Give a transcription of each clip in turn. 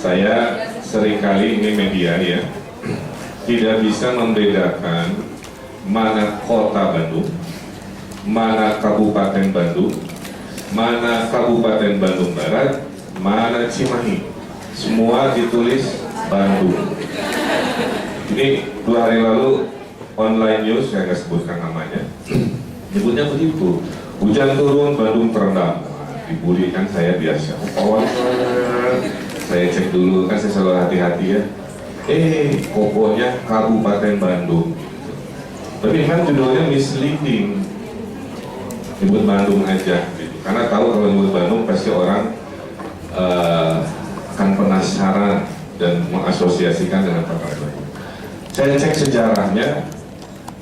Saya seringkali, ini media ya, tidak bisa membedakan mana kota Bandung, mana Kabupaten Bandung, mana Kabupaten Bandung Barat, mana Cimahi. Semua ditulis Bandung. Ini 2 hari lalu online news, saya nggak sebutkan namanya, nyebutnya begitu. Hujan turun, Bandung terendam. Dibully kan saya biasa. Saya cek dulu, kan saya selalu hati-hati ya. Pokoknya Kabupaten Bandung. Tapi kan judulnya misleading. Nyebut Bandung aja gitu. Karena tahu kalau nyebut Bandung pasti orang akan penasaran dan mengasosiasikan dengan kota lain. Saya cek sejarahnya,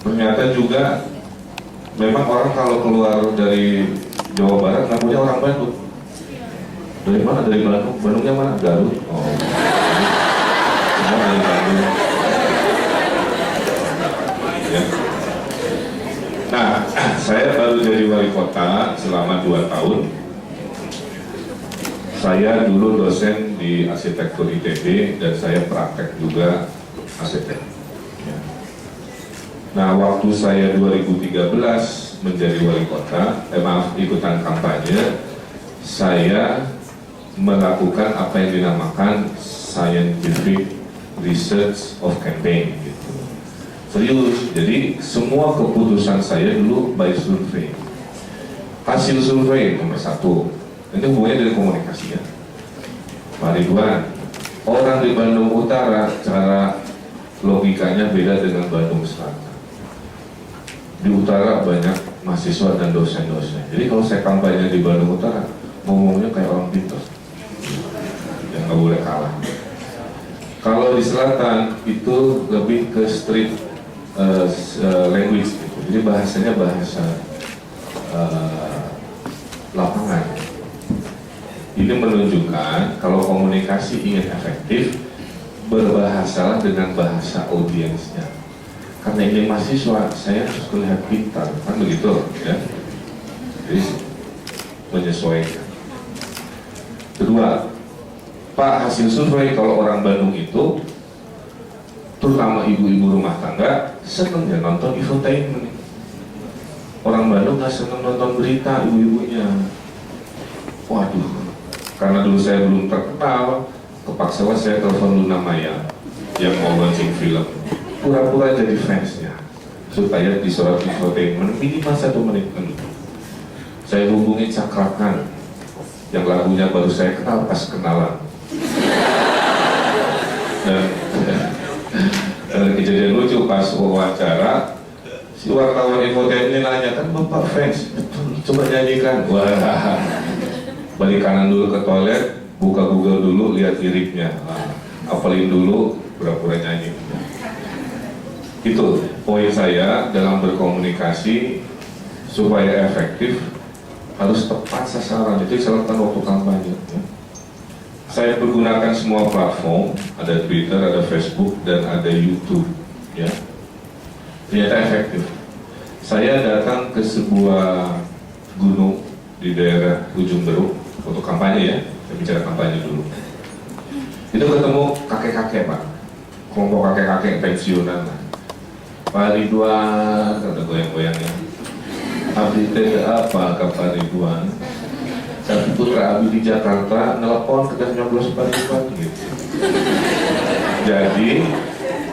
ternyata juga memang orang kalau keluar dari Jawa Barat ngakunya orang Bandung. Dari mana? Dari Bandung. Bandungnya mana? Garut. Oh. Semua dari Bandung. Ya. Nah, saya baru jadi wali kota selama 2 tahun. Saya dulu dosen di arsitektur ITB dan saya praktek juga arsitek. Ya. Nah, waktu saya 2013 menjadi wali kota, ikutan kampanye, saya melakukan apa yang dinamakan scientific research of campaign gitu. Serius, jadi semua keputusan saya dulu by survei. Hasil survei nomor 1, ini hubungannya dari komunikasi ya. Pak Ridwan, orang di Bandung Utara cara logikanya beda dengan Bandung Selatan. Di utara banyak mahasiswa dan dosen-dosen. Jadi kalau saya kampanye di Bandung Utara, ngomongnya kayak orang pintar. Yang nggak boleh kalah. Kalau di selatan itu lebih ke street language gitu. Jadi bahasanya bahasa lapangan. Ini menunjukkan kalau komunikasi ingin efektif, berbahasalah dengan bahasa audiensnya. Karena ini mahasiswa, saya harus terlihat pintar, kan begitu ya. Jadi menyesuaikan. Kedua, Pak, hasil survei kalau orang Bandung itu, terutama ibu-ibu rumah tangga, seneng ya nonton infotainment. Orang Bandung nggak seneng nonton berita ibu-ibunya. Waduh, karena dulu saya belum terkenal, kepaksa saya telepon Luna Maya yang mau launching film. Pura-pura jadi fansnya, supaya disorot infotainment minimal 1 menit dulu. Saya hubungi Cakrakan, yang lagunya baru saya kenal pas kenalan. Dan kejadian lucu pas wawancara, si wartawan infotainment ini nanya, kan Bapak fans, betul, coba nyanyikan. Wah, balik kanan dulu ke toilet, buka Google dulu, lihat liriknya, apalin dulu, pura-pura nyanyi. Itu poin saya dalam berkomunikasi supaya efektif, harus tepat sasaran. Itu dilakukan waktu kampanye ya. Saya pergunakan semua platform, ada Twitter, ada Facebook, dan ada YouTube ya. Ternyata efektif. Saya datang ke sebuah gunung di daerah Ujung Beruk untuk kampanye ya, saya bicara kampanye dulu. Itu ketemu kakek-kakek Pak, kelompok kakek-kakek pensiunan. Pak Ridwan, kata goyang-goyangnya. Abdi teh apa kata Pak Ridwan? Tapi putra Abi di Jakarta nelpon ke nyoblos Pak Ridwan gitu. Jadi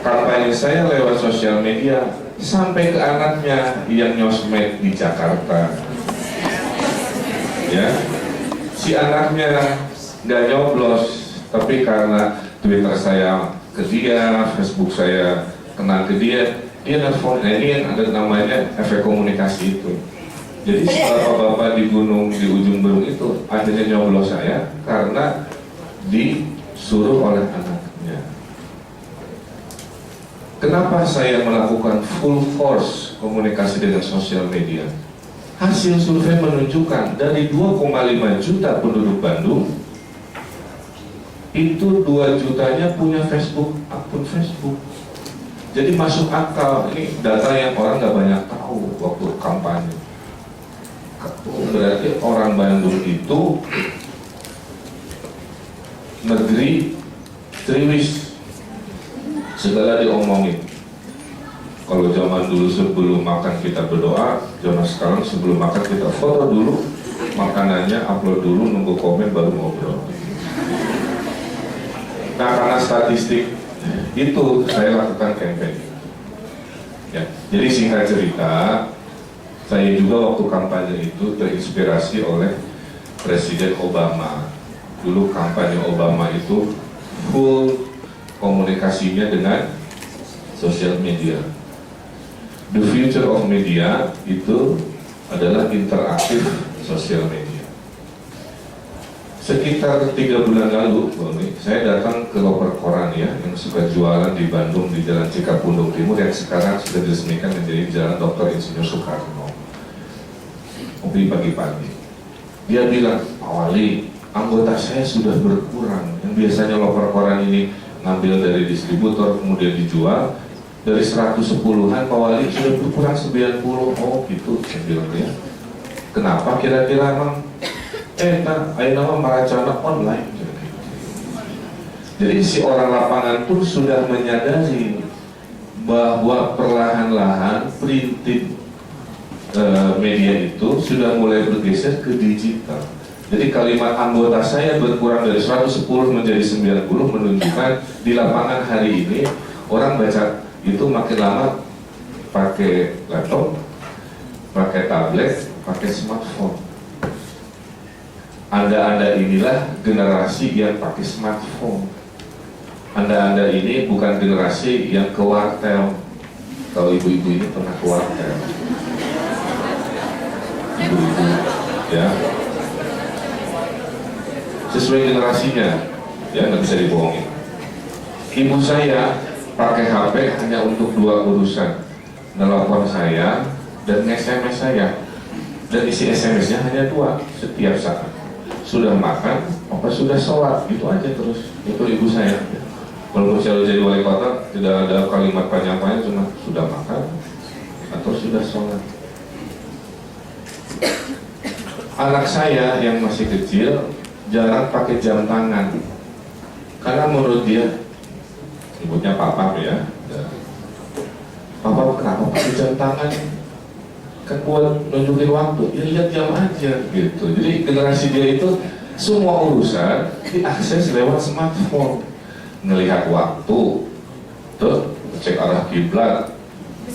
kampanye saya lewat sosial media sampai ke anaknya yang nyosmed di Jakarta. Ya, si anaknya nggak nyoblos, tapi karena Twitter saya ke dia, Facebook saya kenal ke dia nelfon. Nah, ini yang ada namanya efek komunikasi itu. Jadi bapak-bapak di gunung di Ujung Beruk itu akhirnya nyoblos saya karena disuruh oleh anaknya. Kenapa saya melakukan full force komunikasi dengan sosial media? Hasil survei menunjukkan dari 2,5 juta penduduk Bandung, itu 2 jutanya punya Facebook, akun Facebook. Jadi masuk akal, ini data yang orang nggak banyak tahu waktu kampanye. Berarti orang Bandung itu negeri Triwis, segala diomongin. Kalau zaman dulu sebelum makan kita berdoa, zaman sekarang sebelum makan kita foto dulu makanannya, upload dulu, nunggu komen baru ngobrol. Nah, karena statistik itu saya lakukan campaign. Ya, jadi singkat cerita, saya juga waktu kampanye itu terinspirasi oleh Presiden Obama. Dulu kampanye Obama itu full komunikasinya dengan sosial media. The future of media itu adalah interaktif sosial media. Sekitar 3 bulan lalu, saya datang ke loper koran ya, yang suka jualan di Bandung di Jalan Cikapundung Timur yang sekarang sudah diresmikan menjadi Jalan Dr. Insinyur Soekarno. Ngopi pagi-pagi, dia bilang, Pak Wali, anggota saya sudah berkurang. Yang biasanya loper koran ini ngambil dari distributor kemudian dijual, dari 110-an Pak Wali sudah berkurang 90. Oh gitu, saya bilang ya. Kenapa kira-kira emang? Ayo nama maracana online. Jadi si orang lapangan pun sudah menyadari bahwa perlahan-lahan printed media itu sudah mulai bergeser ke digital. Jadi kalimat anggota saya berkurang dari 110 menjadi 90 menunjukkan di lapangan hari ini orang baca itu makin lama pakai laptop, pakai tablet, pakai smartphone. Anda inilah generasi yang pakai smartphone. Anda ini bukan generasi yang ke wartel. Kalau ibu-ibu ini pernah ke wartel. Ibu-ibu, ya. Sesuai generasinya, ya nggak bisa dibohongin. Ibu saya pakai HP hanya untuk 2 urusan, nelpon saya dan SMS saya. Dan isi SMS-nya hanya 2 setiap saat. Sudah makan, apa sudah sholat, gitu aja terus. Itu ibu saya. Walaupun saya jadi wali kota, tidak ada kalimat panjang-panjang, cuma sudah makan atau sudah sholat. Anak saya yang masih kecil jarang pakai jam tangan, karena menurut dia, ibunya papa ya, papa kenapa pakai jam tangan? Kan buat nunjukin waktu, ya lihat jam aja gitu. Jadi generasi dia itu semua urusan diakses lewat smartphone. Ngelihat waktu, tuh cek arah kiblat,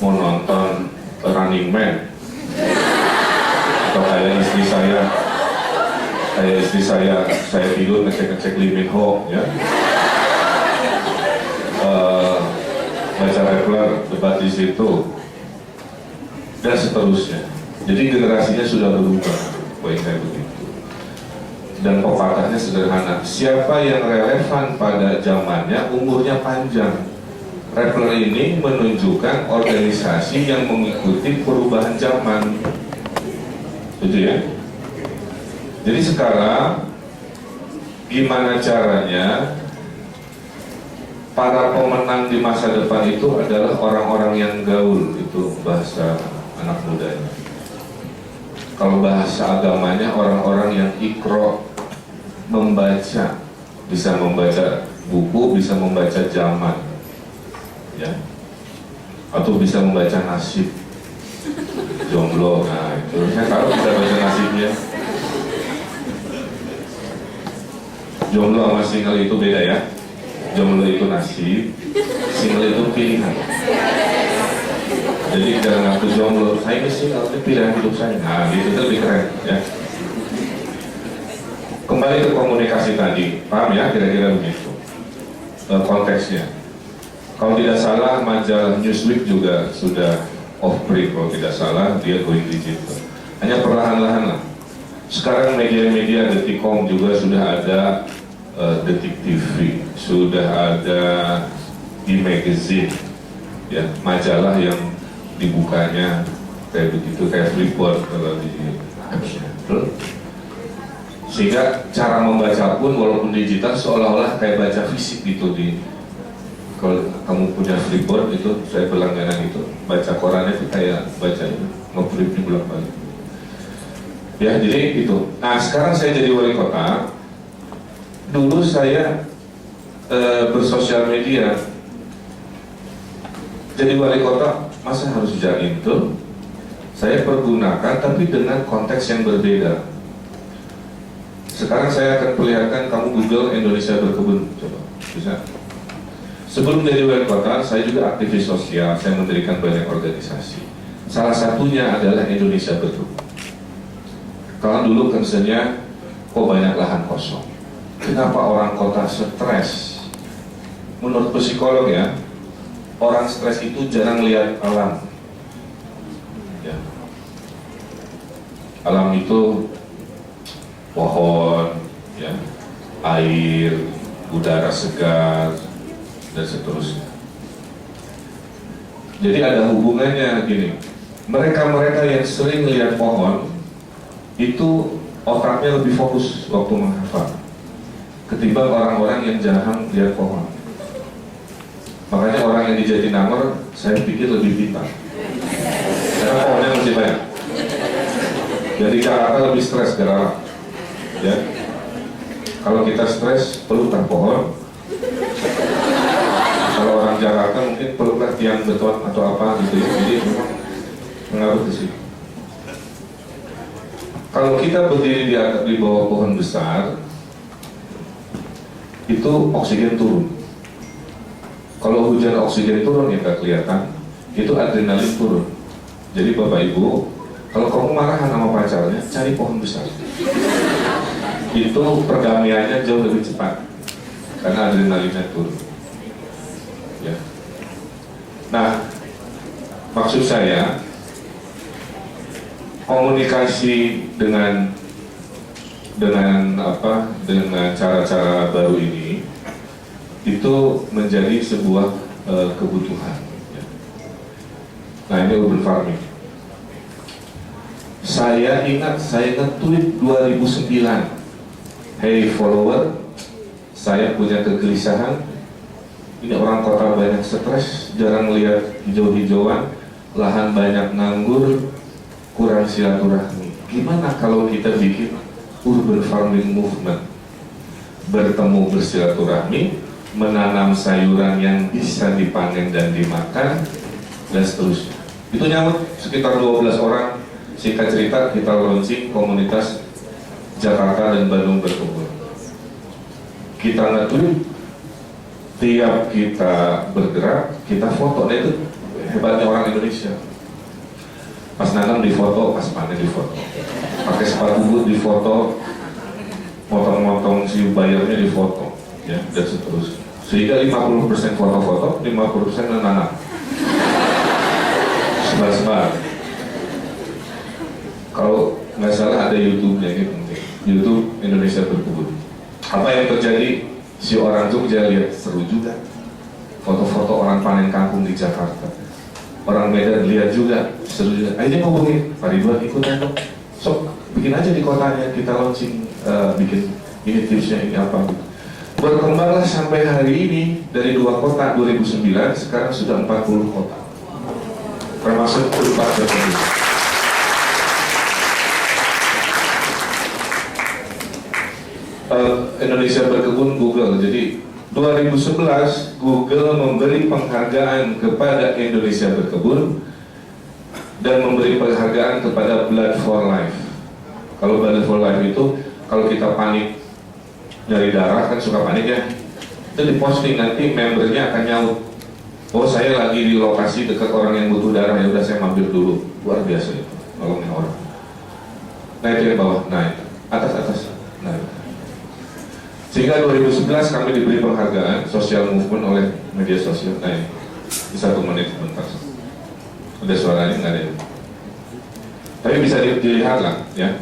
mau nonton Running Man, atau kayak istri saya tidur ngecek Lee Min Ho ya, baca Rappler, debat di situ dan seterusnya. Jadi generasinya sudah berubah, poin saya begitu. Dan pepatahnya sederhana, siapa yang relevan pada zamannya umurnya panjang. Rappler ini menunjukkan organisasi yang mengikuti perubahan zaman. Itu ya. Jadi sekarang gimana caranya para pemenang di masa depan itu adalah orang-orang yang gaul, itu bahasa anak mudanya. Kalau bahasa agamanya orang-orang yang ikro, membaca, bisa membaca buku, bisa membaca zaman, ya, atau bisa membaca nasib. Jomblo, nah itu saya tahu bisa baca nasibnya. Jomblo sama single itu beda ya. Jomblo itu nasib, single itu pilihan. Jadi jangan ngaku jomblo, saya ini single, itu pilihan hidup saya. Nah itu lebih keren ya. Kembali ke komunikasi tadi, paham ya kira-kira begitu konteksnya. Kalau tidak salah majalah Newsweek juga sudah off-print, kalau tidak salah dia going digital. Hanya perlahan-lahan lah. Sekarang media-media Detikcom juga sudah ada, Detik TV, sudah ada e-magazine, ya, majalah yang dibukanya kayak begitu, kayak Flipboard kalau di apps-nya. Sehingga cara membaca pun walaupun digital seolah-olah kayak baca fisik gitu. Kalau kamu punya Flipboard itu, saya berlangganan itu, baca korannya itu kayak baca itu, nge-flip di bolak-balik. Ya, jadi itu. Nah, sekarang saya jadi wali kota. Dulu saya bersosial media. Jadi wali kota masa harus jaim tuh? Saya pergunakan tapi dengan konteks yang berbeda. Sekarang saya akan perlihatkan kamu Google Indonesia Berkebun, coba bisa. Sebelum jadi wali kota, saya juga aktivis sosial, saya mendirikan banyak organisasi. Salah satunya adalah Indonesia Berkebun. Kalau dulu concernnya, kok banyak lahan kosong. Kenapa orang kota stres? Menurut psikolog ya, orang stres itu jarang lihat alam. Ya. Alam itu pohon, ya, air, udara segar, dan seterusnya. Jadi ada hubungannya gini. Mereka-mereka yang sering lihat pohon itu otaknya lebih fokus waktu menghafal ketimbang orang-orang yang jarang lihat pohon. Makanya orang yang di Jatinangor saya pikir lebih pintar karena pohonnya masih banyak. Jadi Jakarta lebih stres gara-gara ya. Kalau kita stres peluklah pohon. Kalau orang Jakarta mungkin peluklah tiang beton atau apa gitu ya. Jadi memang mengaruh ke situ. Kalau kita berdiri di bawah pohon besar, itu oksigen turun. Kalau hujan oksigen turun yang nggak kelihatan, itu adrenalin turun. Jadi Bapak Ibu, kalau kamu marahan sama pacarnya, cari pohon besar. Itu perdamaiannya jauh lebih cepat, karena adrenalinnya turun. Ya. Nah, maksud saya, komunikasi dengan cara-cara baru ini itu menjadi sebuah kebutuhan. Ya. Nah, ini urban farming. Saya ingat saya nge-tweet 2009. Hey follower, saya punya kegelisahan. Ini orang kota banyak stres, jarang lihat hijau-hijauan, lahan banyak nganggur, kurang silaturahmi. Gimana kalau kita bikin urban farming movement? Bertemu bersilaturahmi, menanam sayuran yang bisa dipanen dan dimakan, dan seterusnya. Itu nyamuk sekitar 12 orang. Singkat cerita, kita launching komunitas Jakarta dan Bandung Berkebun. Kita nge-tweet, tiap kita bergerak, kita foto. Nah, itu hebatnya orang Indonesia. Pas nanam di foto, pas panen di foto, pakai sepatu boot di foto, motong-motong si bayarnya di foto, ya, dan seterusnya. Sehingga 50% foto-foto, 50% nanam. Sebar-sebar. Kalau nggak salah ada YouTube-nya, ini penting. YouTube Indonesia Berkebun. Apa yang terjadi? Si orang Jogja lihat seru juga. Foto-foto orang panen kangkung di Jakarta. Orang Medan lihat juga, seru juga. Akhirnya ngomongin, Pak Ridwan ikutan dong. So, bikin aja di kotanya, kita launching, bikin ini tipsnya, ini apa gitu. Berkembanglah sampai hari ini, dari 2 kota 2009, sekarang sudah 40 kota. Termasuk 4 Jakarta. Indonesia Berkebun Google. Jadi 2011 Google memberi penghargaan kepada Indonesia Berkebun dan memberi penghargaan kepada Blood for Life. Kalau Blood for Life itu kalau kita panik nyari darah kan suka panik ya, itu diposting nanti membernya akan nyaut, oh saya lagi di lokasi dekat orang yang butuh darah, ya udah saya mampir dulu. Luar biasa itu nolongin orang. Nah itu yang bawah, nah itu atas, nah itu. Sehingga 2011 kami diberi penghargaan social movement oleh media sosial. Nah ini, di 1 menit sebentar. Ada suaranya nggak ada? Tapi bisa dilihat lah, ya.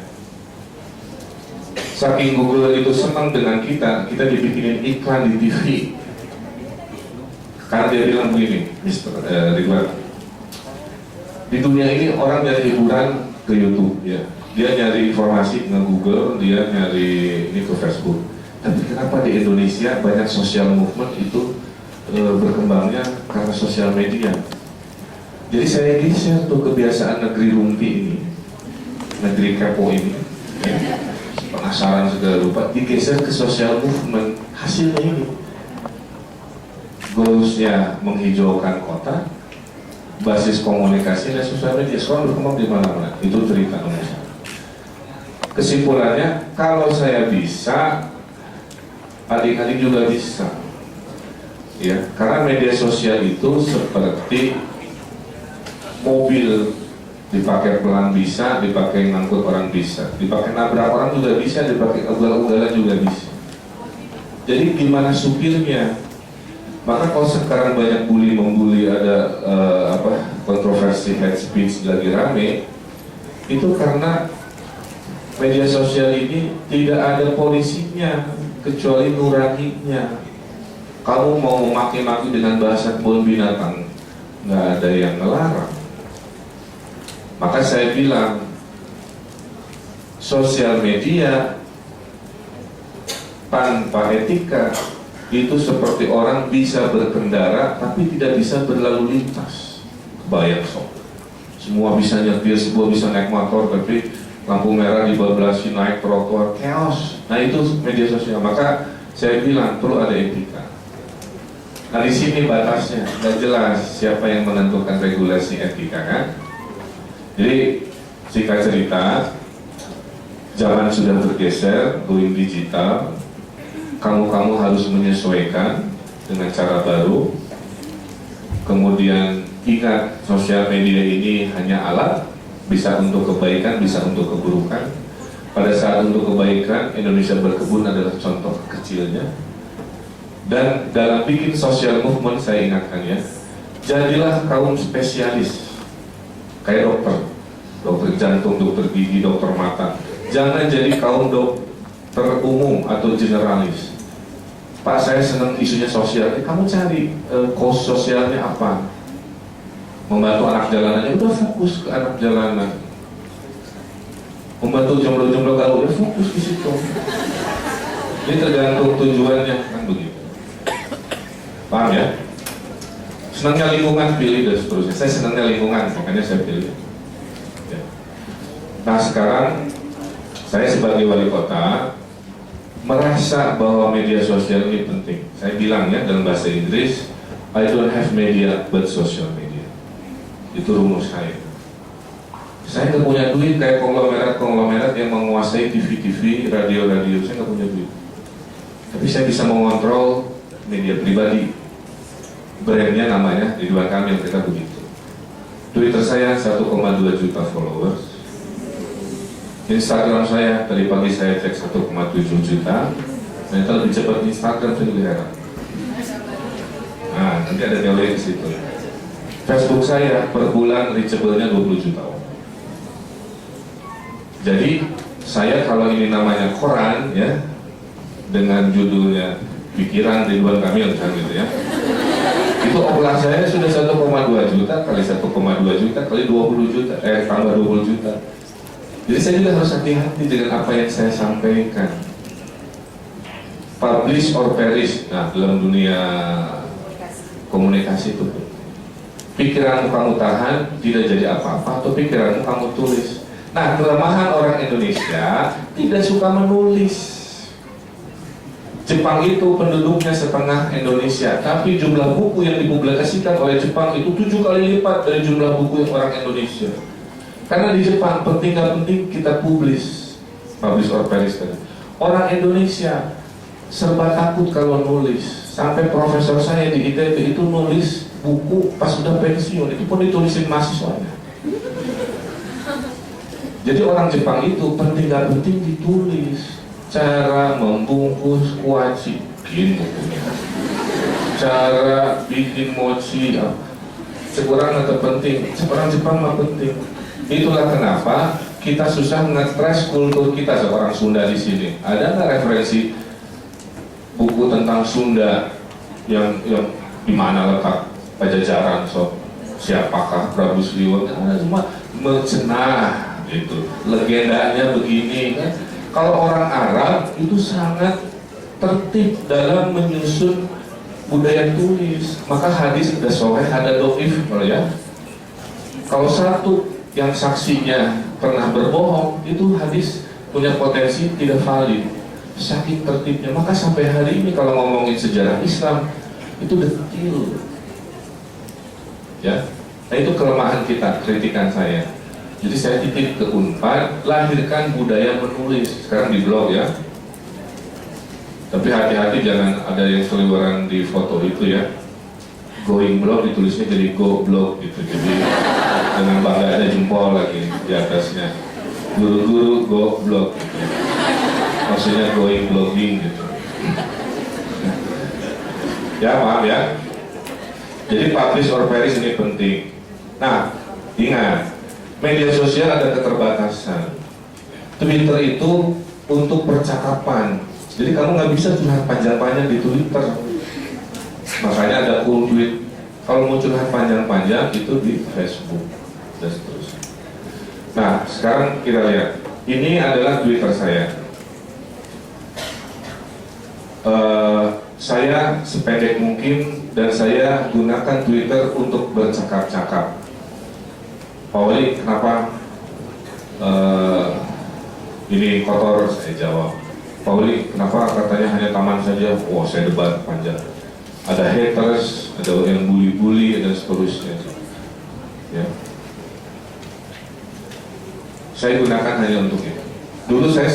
Saking Google itu senang dengan kita dibikinin iklan di TV. Karena dia bilang begini, Mr. Ridwan, di dunia ini orang nyari hiburan ke YouTube, ya. Dia nyari informasi ke Google, dia nyari ini ke Facebook. Tapi kenapa di Indonesia banyak social movement itu berkembangnya karena sosial media? Jadi saya geser tuh kebiasaan negeri rumpi ini, negeri kepo ini, ya, penasaran segala rupa, digeser ke sosial movement. Hasilnya ini goalsnya menghijaukan kota, basis komunikasi dan sosial media sekarang berkembang di mana-mana. Itu cerita nomor satu. Kesimpulannya, kalau saya bisa, adik-adik juga bisa. Ya, karena media sosial itu seperti mobil, dipakai pelan bisa, dipakai ngangkut orang bisa, dipakai nabrak orang juga bisa, dipakai ugal-ugalan juga bisa. Jadi gimana supirnya? Maka kalau sekarang banyak membuli, ada kontroversi hate speech lagi rame, itu karena media sosial ini tidak ada polisinya kecuali nuraninya. Kamu mau maki-maki dengan bahasa kebun binatang, nggak ada yang ngelarang. Maka saya bilang, sosial media tanpa etika itu seperti orang bisa berkendara tapi tidak bisa berlalu lintas. Kebayang sok. Semua bisa nyetir, semua bisa naik motor, tapi lampu merah dibablasin naik trotoar, chaos. Nah itu media sosial. Maka saya bilang perlu ada etika. Nah di sini batasnya, nggak jelas siapa yang menentukan regulasi etika kan? Jadi singkat cerita, zaman sudah bergeser, going digital. Kamu harus menyesuaikan dengan cara baru. Kemudian ingat, sosial media ini hanya alat, bisa untuk kebaikan, bisa untuk keburukan. Pada saat untuk kebaikan, Indonesia Berkebun adalah contoh kecilnya. Dan dalam bikin social movement, saya ingatkan ya, jadilah kaum spesialis, kayak dokter jantung, dokter gigi, dokter mata. Jangan jadi kaum dokter umum atau generalis. Pak, saya senang isunya sosial. Kamu cari cost sosialnya apa? Membantu anak jalanannya, udah fokus ke anak jalanan. Membantu jomblo-jomblo gaul, udah fokus di situ. Ini tergantung tujuannya, kan begitu. Paham ya? Senangnya lingkungan, pilih dan seterusnya. Saya senangnya lingkungan, makanya saya pilih. Ya. Nah sekarang saya sebagai wali kota merasa bahwa media sosial ini penting. Saya bilang ya dalam bahasa Inggris, I don't have media but social media. Itu rumus saya. Saya nggak punya duit kayak konglomerat yang menguasai TV, radio. Saya nggak punya duit. Tapi saya bisa mengontrol media pribadi. Brandnya namanya Ridwan Kamil, kita begitu. Twitter saya 1,2 juta followers. Instagram saya, tadi pagi saya cek 1,7 juta. Ternyata lebih cepat Instagram, saya juga heran. Nah, nanti ada teori di situ. Facebook saya per bulan reachable-nya 20 juta. Jadi, saya kalau ini namanya koran ya, dengan judulnya Pikiran Ridwan Kamil kan gitu ya. Itu opelah saya sudah 1,2 juta kali 1,2 juta kali 20 juta, tambah 20 juta. Jadi saya juga harus hati-hati dengan apa yang saya sampaikan. Publish or perish. Nah, dalam dunia komunikasi itu, pikiranmu kamu tahan, tidak jadi apa-apa, atau pikiranmu kamu tulis. Nah, kelemahan orang Indonesia tidak suka menulis. Jepang itu penduduknya setengah Indonesia, tapi jumlah buku yang dipublikasikan oleh Jepang itu 7 kali lipat dari jumlah buku yang orang Indonesia. Karena di Jepang penting gak penting kita publish or perish tadi. Orang Indonesia serba takut kalau nulis. Sampai profesor saya di ITB itu nulis buku pas sudah pensiun, itu pun ditulisin mahasiswanya. Jadi orang Jepang itu penting gak penting ditulis. Cara membungkus kuaci, bikin bukunya. Cara bikin mochi, sekurang atau penting. Orang Jepang mah penting. Itulah kenapa kita susah nge-stress kultur kita seorang Sunda di sini. Ada nggak referensi buku tentang Sunda yang di mana letak Pajajaran, siapakah Prabu Siliwangi? Ada cuma mencenah gitu. Legendanya begini kan. Kalau orang Arab itu sangat tertib dalam menyusun budaya tulis. Maka hadis ada sahih, ada dhaif ya. Kalau satu yang saksinya pernah berbohong, itu hadis punya potensi tidak valid, saking tertibnya. Maka sampai hari ini kalau ngomongin sejarah Islam, itu detil. Ya, nah itu kelemahan kita, kritikan saya. Jadi saya titip ke Unpad, lahirkan budaya menulis. Sekarang di blog ya. Tapi hati-hati jangan ada yang seliweran di foto itu ya. Going blog ditulisnya jadi go blog gitu. Jadi dengan bangga ada jempol lagi di atasnya. Guru-guru go blog gitu. Maksudnya going blogging gitu. Ya maaf ya. Jadi publish or perish ini penting. Nah, ingat, media sosial ada keterbatasan. Twitter itu untuk percakapan. Jadi kamu nggak bisa curhat panjang-panjang di Twitter. Makanya ada cool tweet. Kalau mau curhat panjang-panjang itu di Facebook dan seterusnya. Nah, sekarang kita lihat. Ini adalah Twitter saya. Saya sependek mungkin dan saya gunakan Twitter untuk bercakap-cakap. Pak Wali, kenapa ini kotor? Saya jawab. Pak Wali, kenapa katanya hanya taman saja? Wah, saya debat panjang. Ada haters, ada yang bully-bully dan seterusnya. Ya. Saya gunakan hanya untuk itu. Dulu saya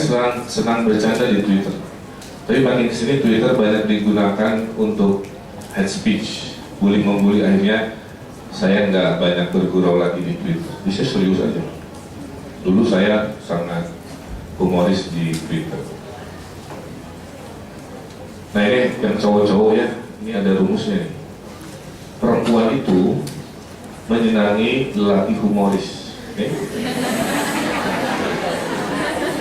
senang bercanda di Twitter. Tapi makin kesini Twitter banyak digunakan untuk hate speech, bully-membuli. Akhirnya saya nggak banyak bergurau lagi di Twitter. Jadi saya serius aja. Dulu saya sangat humoris di Twitter. Nah ini yang cowok-cowok ya, ini ada rumusnya nih. Perempuan itu menyenangi lelaki humoris. Okay?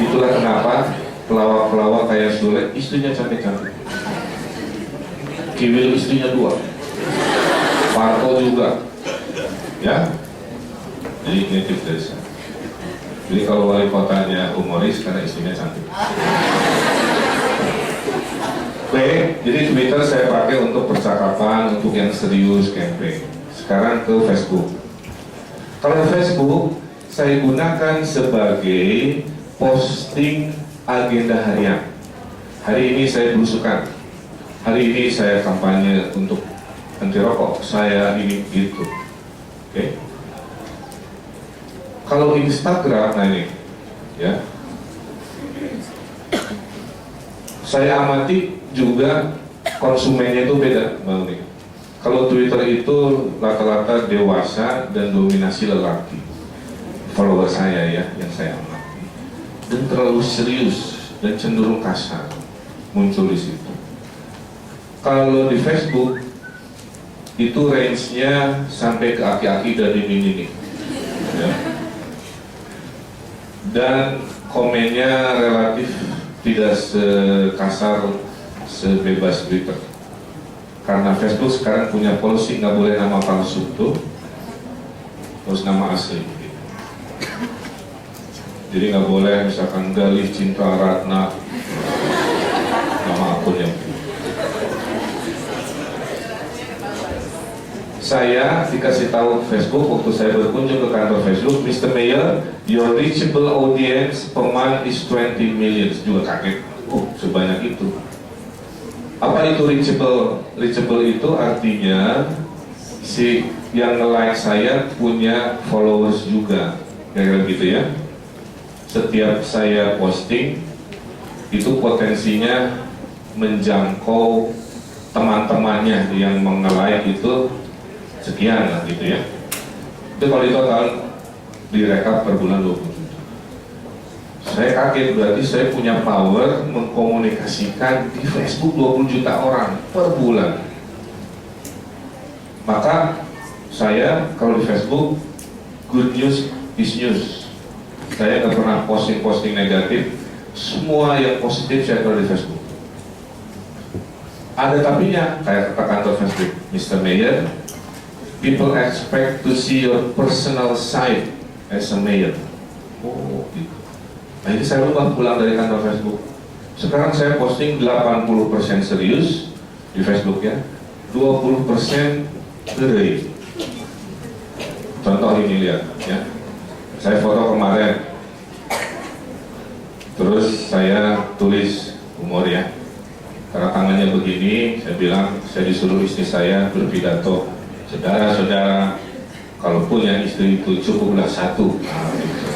Itulah kenapa pelawak-pelawak kayak Sule, istrinya cantik-cantik. Kiwil istrinya 2. Parto juga. Ya. Jadi native dari sana. Jadi kalau wali kotanya humoris karena istrinya cantik. Oke, jadi Twitter saya pakai untuk percakapan, untuk yang serius, campaign. Sekarang ke Facebook. Kalau Facebook, saya gunakan sebagai posting agenda harian. Hari ini saya belusukan, hari ini saya kampanye untuk anti rokok, saya ini gitu. Oke. Kalau Instagram, nah ini ya, saya amati juga konsumennya itu beda, Bang Nik. Kalau Twitter itu rata-rata dewasa dan dominasi lelaki, follower saya ya, yang saya amati. Dan terlalu serius dan cenderung kasar muncul di situ. Kalau di Facebook itu range-nya sampai ke aki-aki dari mini ya. Dan komennya relatif tidak sekasar sebebas Twitter. Karena Facebook sekarang punya policy nggak boleh nama palsu tuh, terus nama asli. Jadi nggak boleh misalkan Galih Cinta Ratna nama akunnya. Saya dikasih tahu Facebook waktu saya berkunjung ke kantor Facebook, Mr. Mayor, your reachable audience per month is 20 million. Juga kaget, sebanyak itu. Apa itu reachable? Reachable itu artinya si yang nge-like saya punya followers juga, kayak gitu ya. Setiap saya posting itu potensinya menjangkau teman-temannya yang mengelike itu sekian lah gitu ya. Itu kalau di total direkap per bulan 20 juta. Saya kaget, berarti saya punya power mengkomunikasikan di Facebook 20 juta orang per bulan. Maka saya kalau di Facebook good news is news. Saya nggak pernah posting negatif. Semua yang positif saya taruh di Facebook. Ada tapinya, kayak kata kantor Facebook, Mr. Mayor, people expect to see your personal side as a mayor. Oh, gitu. Nah ini saya lupa pulang dari kantor Facebook. Sekarang saya posting 80% serius di Facebook ya, 20% gede. Contoh ini lihat ya. Saya foto kemarin, terus saya tulis humor ya. Karena tangannya begini, saya bilang, saya disuruh istri saya berpidato, saudara-saudara, kalau punya istri itu cukuplah satu. Nah, gitu.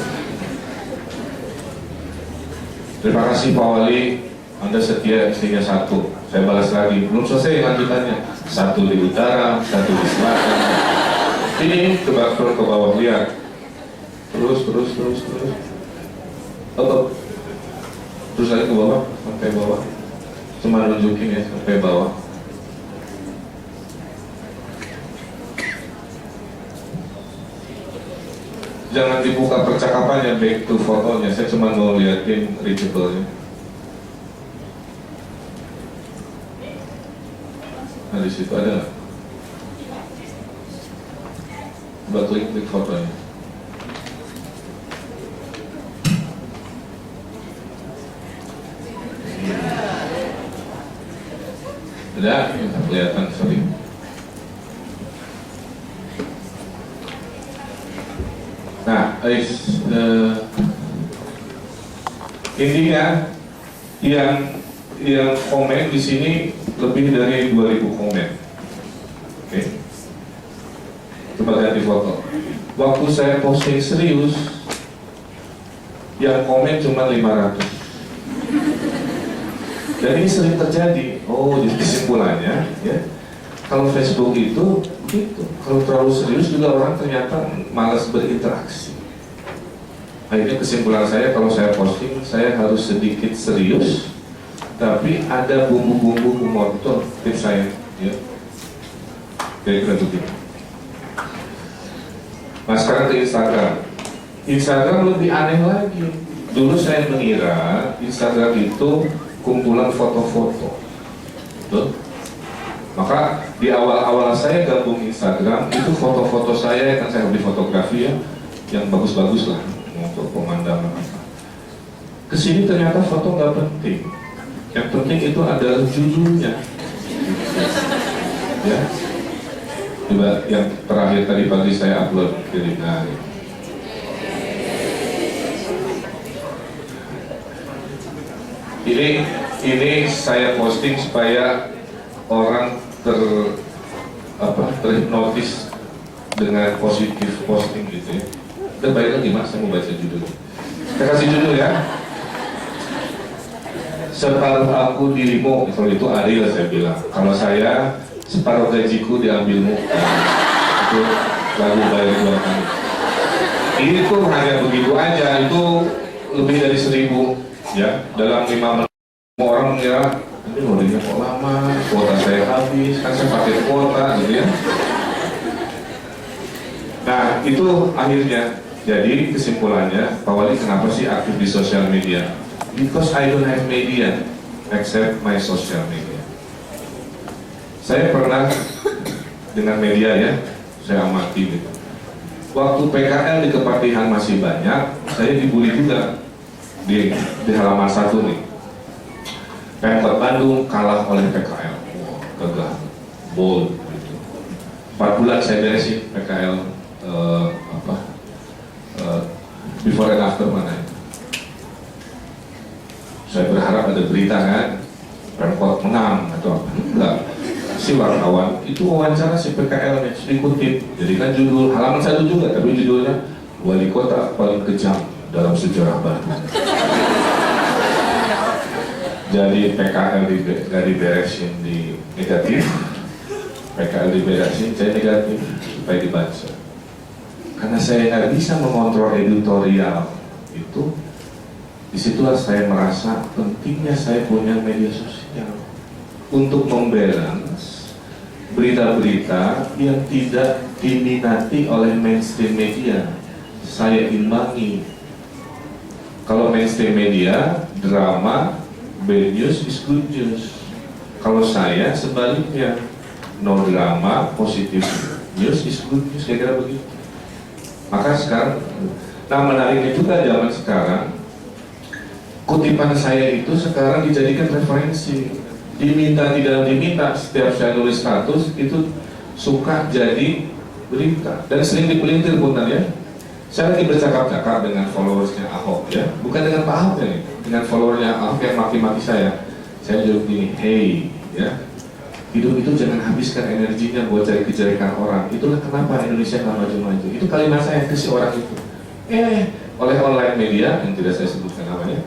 Terima kasih Pak Wali, Anda setia istrinya satu. Saya balas lagi, belum selesai lanjutannya. Satu di utara, satu di selatan. Ini ke bawah, lihat. Terus. Terus lagi ke bawah, sampai bawah. Cuma nunjukin ya, sampai bawah. Jangan dibuka percakapannya, back to fotonya. Saya cuma mau liatin reachable-nya. Nah, di situ ada nggak? Coba klik fotonya. Ada, kelihatan sering. Nah, intinya yang komen di sini lebih dari 2000 komen. Oke. Coba lihat di foto. Waktu saya posting serius, yang komen cuma 500. Dan ini sering terjadi. Oh, jadi kesimpulannya, ya, kalau Facebook itu begitu. Kalau terlalu serius juga orang ternyata malas berinteraksi. Akhirnya kesimpulan saya, kalau saya posting, saya harus sedikit serius, tapi ada bumbu-bumbu humor. Itu tips saya, ya. Kira-kira begitu. Nah, sekarang ke Instagram. Instagram lebih aneh lagi. Dulu saya mengira Instagram itu kumpulan foto-foto. Betul? Maka di awal-awal saya gabung Instagram, itu foto-foto saya, kan saya hobi fotografi ya, yang bagus-bagus lah untuk pemandangan. Kesini ternyata foto nggak penting. Yang penting itu adalah judulnya. Ya. Coba yang terakhir tadi pagi saya upload ke Lina. Ini saya posting supaya orang terhipnotis dengan positif posting gitu ya. Dan balik lagi mas, saya mau baca judulnya. Saya kasih judul ya. Separuh aku dirimu, kalau itu Ariel saya bilang. Kalau saya separuh gajiku diambilmu. Itu lagu bayar 2 kali. Ini tuh hanya begitu aja, itu lebih dari 1000 ya dalam 5 menit. Orang mengira ini loadingnya kok lama, kuota saya habis, kan saya pakai kuota gitu ya. Nah itu akhirnya, jadi kesimpulannya, Pak Wali kenapa sih aktif di sosial media? Because I don't have media except my social media. Saya pernah dengan media ya, saya amati gitu. Waktu PKL di Kepatihan masih banyak, saya dibully juga di halaman 1 nih. Pemkot Bandung kalah oleh PKL, gagah, bold gitu. 4 bulan saya beresin PKL before and after mana itu. Saya berharap ada berita kan, Pemkot menang atau apa, enggak. Si wartawan itu wawancara si PKL nya, dikutip, jadi kan judul halaman 1 juga, tapi judulnya Wali Kota paling kejam dalam sejarah Bandung. Jadi PKL nggak diberesin di negatif, PKL diberesin saya negatif supaya dibaca. Karena saya nggak bisa mengontrol editorial itu, disitulah saya merasa pentingnya saya punya media sosial untuk membalance berita-berita yang tidak diminati oleh mainstream media. Saya imbangi. Kalau mainstream media drama, bad news is good news. Kalau saya sebaliknya, no drama, positif news is good news, kira-kira begitu. Maka sekarang, nah menariknya juga zaman sekarang, kutipan saya itu sekarang dijadikan referensi. Diminta tidak diminta, setiap saya nulis status itu suka jadi berita dan sering dipelintir punten ya. Saya lagi bercakap-cakap dengan followersnya Ahok ya, bukan dengan Pak Ahok ya, dengan followernya Ahok yang maki-maki saya Saya jawab gini, hey, ya, hidup itu jangan habiskan energinya buat cari kejelekan orang. Itulah kenapa Indonesia nggak maju-maju. Itu kalimat saya ke si orang itu. Oleh online media yang tidak saya sebutkan namanya,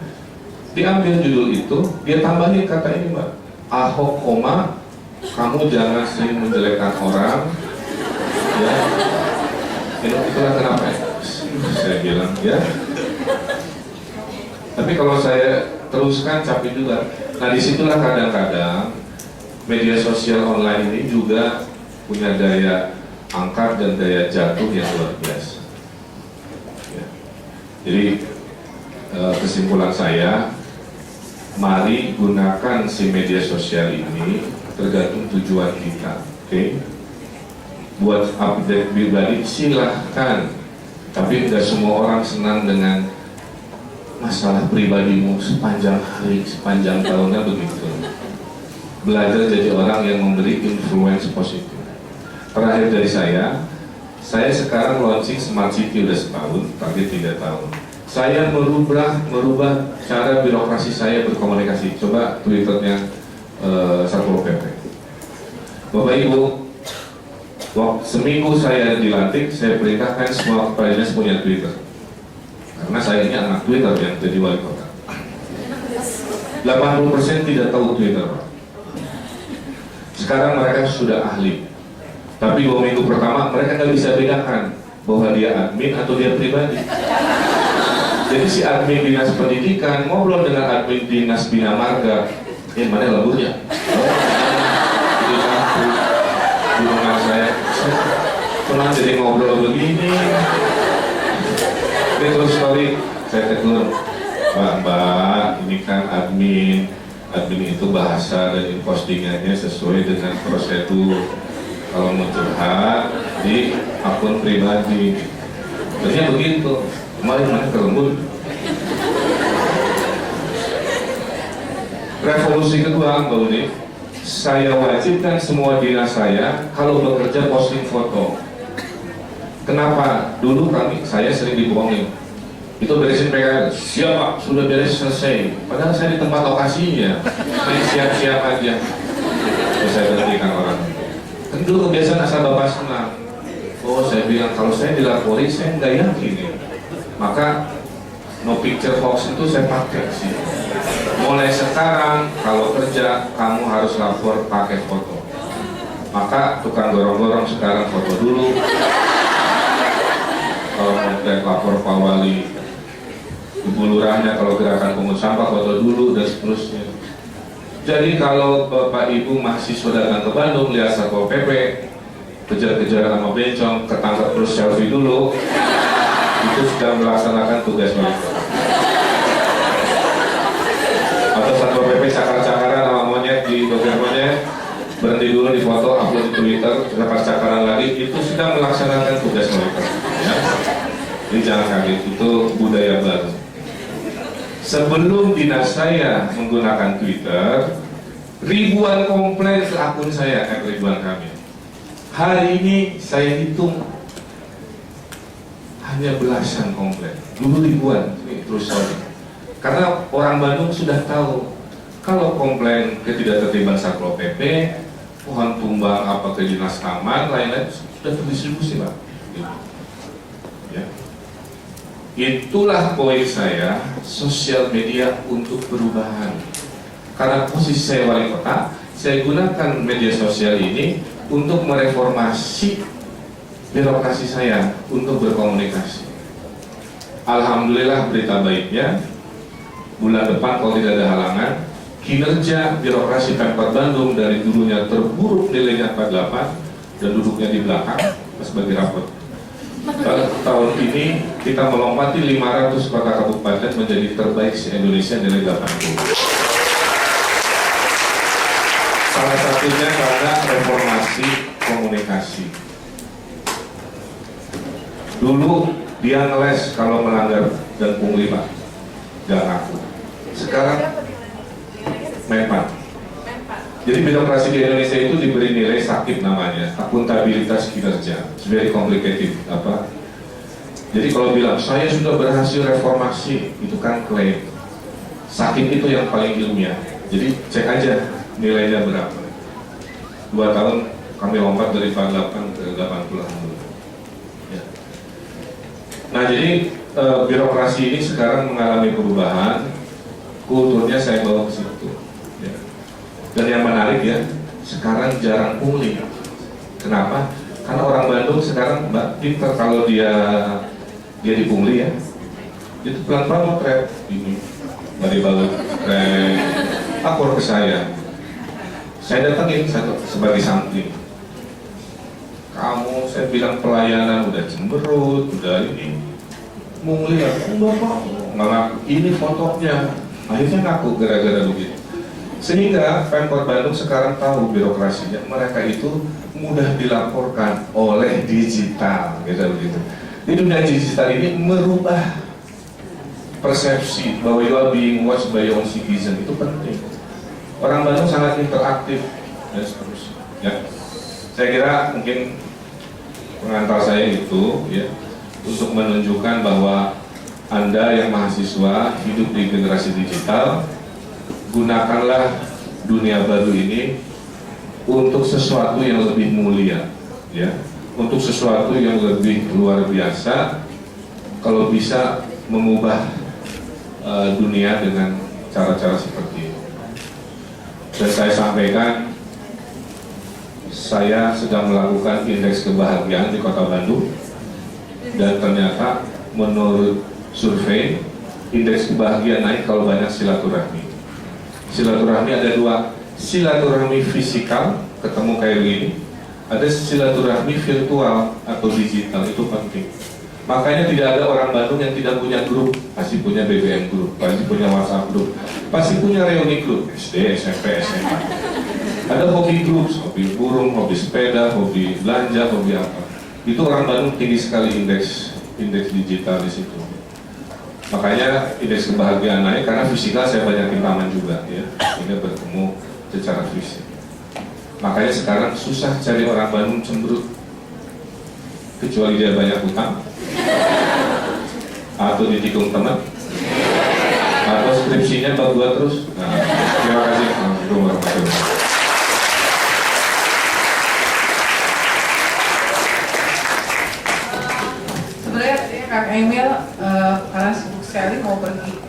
diambil judul itu, dia tambahin kata ini, Mbak, Ahok, kamu jangan sering menjelekkan orang, ya. Itulah kenapa saya bilang, ya. Tapi kalau saya teruskan capek juga. Nah, disitulah kadang-kadang media sosial online ini juga punya daya angkat dan daya jatuh yang luar biasa. Ya. Jadi kesimpulan saya, mari gunakan si media sosial ini tergantung tujuan kita. Oke? Buat update pribadi silahkan, tapi tidak semua orang senang dengan masalah pribadimu sepanjang hari, sepanjang tahunnya begitu. Belajar jadi orang yang memberi influence positif. Terakhir dari saya sekarang launching Smart City udah setahun, target 3 tahun. Saya merubah cara birokrasi saya berkomunikasi. Coba Twitternya Satpol PP. Bapak Ibu, seminggu saya dilantik, saya perintahkan semua kepala dinas punya Twitter. Karena saya ini anak Twitter yang jadi wali kota. 80% tidak tahu Twitter, Pak. Sekarang mereka sudah ahli. Tapi 2 minggu pertama mereka nggak bisa bedakan bahwa dia admin atau dia pribadi. Jadi si admin dinas pendidikan ngobrol dengan admin dinas bina marga, mana leburnya? Jadi aku di rumah saya pernah jadi ngobrol begini. Terus kali saya tegur, Mbak, ini kan admin itu bahasa dan postingannya sesuai dengan prosedur. Kalau mau curhat di akun pribadi, ternyata begitu. Kemarin mana kelembur. Revolusi kedua, Mbak Uni, saya wajibkan semua dinas saya kalau bekerja posting foto. Kenapa? Dulu saya sering dibohongin. Itu beresin PKL, siap Pak, sudah beres selesai. Padahal saya di tempat lokasinya, main siap-siap aja. Terus saya berhentikan orang. Kan dulu kebiasaan asal bapak senang. Oh, saya bilang kalau saya dilapori, saya nggak yakin ya. Maka no picture hoax itu saya pakai sih. Mulai sekarang kalau kerja kamu harus lapor pakai foto. Maka tukang gorong-gorong sekarang foto dulu. Kalau mau lapor Pak Wali, Ibu Lurahnya kalau gerakan pungut sampah foto dulu dan seterusnya. Jadi kalau Bapak Ibu mahasiswa datang ke Bandung lihat Satpol PP, kejar-kejar sama bencong, ketangkap terus selfie dulu, itu sudah melaksanakan tugas mereka. Atau Satpol PP cakar-cakaran sama monyet di doger monyet, berhenti dulu di foto, upload di Twitter, cakar-cakaran lagi, itu sudah melaksanakan tugas mereka. Ya. Jadi jangan kaget, itu budaya baru. Sebelum dinas saya menggunakan Twitter, ribuan komplain ke akun saya, Ridwan Kamil. Hari ini saya hitung hanya belasan komplain, dulu ribuan, ini terus saja. Karena orang Bandung sudah tahu kalau komplain ketidaktertiban Satpol PP, pohon tumbang apa ke dinas taman, lain-lain sudah terdistribusi, Pak. Ya. Itulah poin saya, sosial media untuk perubahan. Karena posisi saya wali kota, saya gunakan media sosial ini untuk mereformasi birokrasi saya untuk berkomunikasi. Alhamdulillah berita baiknya, bulan depan kalau tidak ada halangan, kinerja birokrasi Pemkot Bandung dari dulunya terburuk nilainya 48 dan duduknya di belakang, sebagai rapor. Tahun ini kita melompati 500 kota kabupaten menjadi terbaik se-Indonesia nilai 80. Salah satunya karena reformasi komunikasi. Dulu dia ngeles kalau melanggar dan pungli, Pak, gak ngaku. Sekarang memang. Jadi birokrasi di Indonesia itu diberi nilai sakit namanya, akuntabilitas kinerja. It's very complicated, apa? Jadi kalau bilang saya sudah berhasil reformasi, itu kan klaim. Sakit itu yang paling ilmiah. Jadi cek aja nilainya berapa. 2 tahun kami lompat dari 48 ke 80. Ya. Nah jadi birokrasi ini sekarang mengalami perubahan, kulturnya saya bawa ke situ. Ya. Dan yang menarik ya, sekarang jarang pungli. Kenapa? Karena orang Bandung sekarang Mbak pinter kalau dia dipungli ya, itu pelan-pelan motret ini, nggak dibalut, akor ke saya datangin sebagai sampling. Kamu, saya bilang pelayanan udah cemberut, udah ini, mungli ya, bapak nggak ngaku, ini fotonya, akhirnya ngaku gara-gara begitu. Sehingga Pemkot Bandung sekarang tahu birokrasinya, mereka itu mudah dilaporkan oleh digital, gitu. Di dunia digital ini merubah persepsi bahwa you are being watched by your own citizen, itu penting. Orang Bandung sangat interaktif dan seterusnya. Ya. Saya kira mungkin pengantar saya itu ya untuk menunjukkan bahwa Anda yang mahasiswa hidup di generasi digital, gunakanlah dunia baru ini untuk sesuatu yang lebih mulia, ya, untuk sesuatu yang lebih luar biasa. Kalau bisa mengubah dunia dengan cara-cara seperti itu. Dan saya sampaikan, saya sedang melakukan indeks kebahagiaan di Kota Bandung, dan ternyata menurut survei indeks kebahagiaan naik kalau banyak silaturahmi. Silaturahmi ada 2, silaturahmi fisikal, ketemu kayak begini, ada silaturahmi virtual atau digital, itu penting. Makanya tidak ada orang Bandung yang tidak punya grup, pasti punya BBM grup, pasti punya WhatsApp grup, pasti punya reuni grup, SD, SMP, SMA. Ada hobi grup, hobi burung, hobi sepeda, hobi belanja, hobi apa. Itu orang Bandung tinggi sekali indeks digital di situ. Makanya indeks kebahagiaan naik karena fisikal saya banyakin taman juga ya, sehingga bertemu secara fisik. Makanya sekarang susah cari orang Bandung cemberut, kecuali dia banyak hutang, atau ditikung teman, atau skripsinya bak-dua terus. Nah, terima kasih.